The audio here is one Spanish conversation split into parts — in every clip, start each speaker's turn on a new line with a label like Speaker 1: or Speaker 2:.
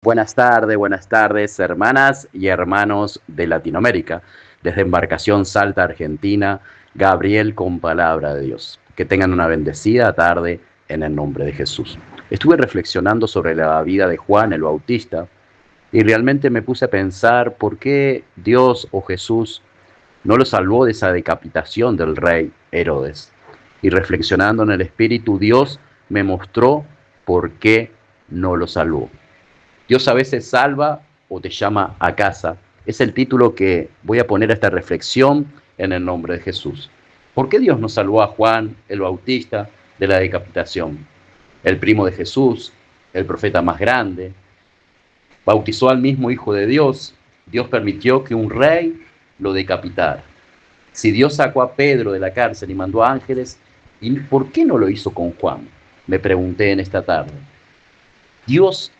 Speaker 1: Buenas tardes, hermanas y hermanos de Latinoamérica. Desde Embarcación Salta, Argentina, Gabriel con palabra de Dios. Que tengan una bendecida tarde en el nombre de Jesús. Estuve reflexionando sobre la vida de Juan el Bautista y realmente me puse a pensar por qué Dios o Jesús no lo salvó de esa decapitación del rey Herodes. Y reflexionando en el Espíritu, Dios me mostró por qué no lo salvó. Dios a veces salva o te llama a casa. Es el título que voy a poner a esta reflexión en el nombre de Jesús. ¿Por qué Dios no salvó a Juan el Bautista de la decapitación? El primo de Jesús, el profeta más grande, bautizó al mismo Hijo de Dios. Dios permitió que un rey lo decapitara. Si Dios sacó a Pedro de la cárcel y mandó ángeles, ¿y por qué no lo hizo con Juan? Me pregunté en esta tarde. Dios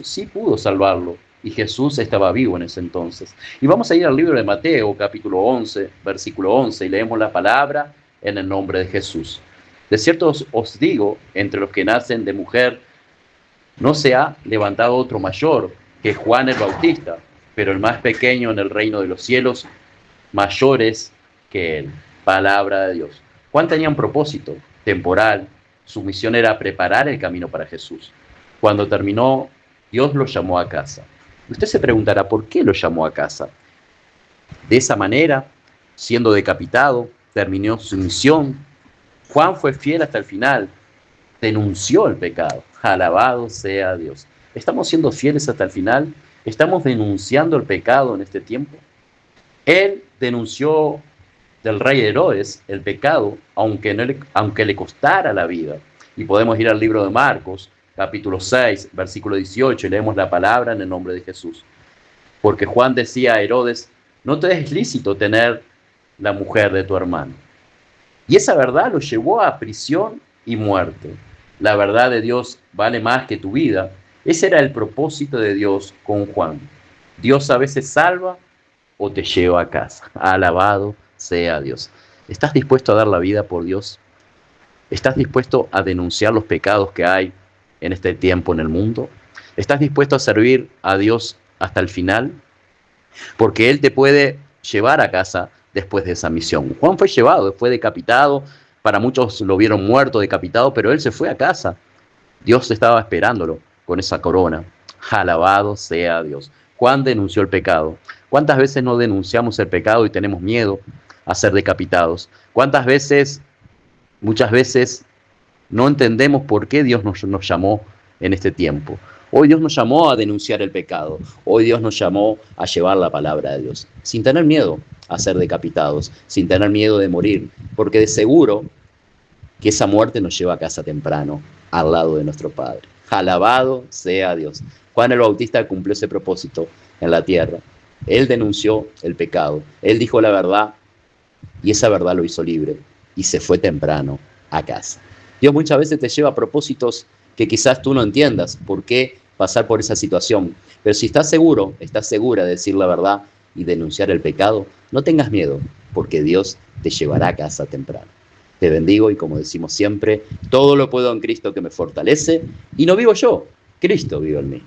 Speaker 1: sí pudo salvarlo y Jesús estaba vivo en ese entonces. Y vamos a ir al libro de Mateo, capítulo 11, versículo 11, y leemos la palabra en el nombre de Jesús. De cierto os digo, entre los que nacen de mujer, no se ha levantado otro mayor que Juan el Bautista, pero el más pequeño en el reino de los cielos, mayores que él. Palabra de Dios. Juan tenía un propósito temporal. Su misión era preparar el camino para Jesús. Cuando terminó, Dios lo llamó a casa. Usted se preguntará, ¿por qué lo llamó a casa? De esa manera, siendo decapitado, terminó su misión. Juan fue fiel hasta el final, denunció el pecado. Alabado sea Dios. ¿Estamos siendo fieles hasta el final? ¿Estamos denunciando el pecado en este tiempo? Él denunció del rey Herodes el pecado, aunque le costara la vida. Y podemos ir al libro de Marcos, capítulo 6, versículo 18, y leemos la palabra en el nombre de Jesús. Porque Juan decía a Herodes, no te es lícito tener la mujer de tu hermano. Y esa verdad lo llevó a prisión y muerte. La verdad de Dios vale más que tu vida. Ese era el propósito de Dios con Juan. Dios a veces salva o te lleva a casa. Alabado sea Dios. ¿Estás dispuesto a dar la vida por Dios? ¿Estás dispuesto a denunciar los pecados que hay en este tiempo en el mundo? ¿Estás dispuesto a servir a Dios hasta el final? Porque Él te puede llevar a casa después de esa misión. Juan fue llevado, fue decapitado. Para muchos lo vieron muerto, decapitado, pero él se fue a casa. Dios estaba esperándolo con esa corona. Alabado sea Dios. Juan denunció el pecado. ¿Cuántas veces no denunciamos el pecado y tenemos miedo a ser decapitados? ¿Cuántas veces, muchas veces, no entendemos por qué Dios nos llamó en este tiempo? Hoy Dios nos llamó a denunciar el pecado. Hoy Dios nos llamó a llevar la palabra de Dios, sin tener miedo a ser decapitados, sin tener miedo de morir, porque de seguro que esa muerte nos lleva a casa temprano, al lado de nuestro Padre. Alabado sea Dios. Juan el Bautista cumplió ese propósito en la tierra. Él denunció el pecado, él dijo la verdad y esa verdad lo hizo libre y se fue temprano a casa. Dios muchas veces te lleva a propósitos que quizás tú no entiendas por qué pasar por esa situación, pero si estás seguro, estás segura de decir la verdad y denunciar el pecado, no tengas miedo, porque Dios te llevará a casa temprano. Te bendigo y como decimos siempre, todo lo puedo en Cristo que me fortalece y no vivo yo, Cristo vive en mí.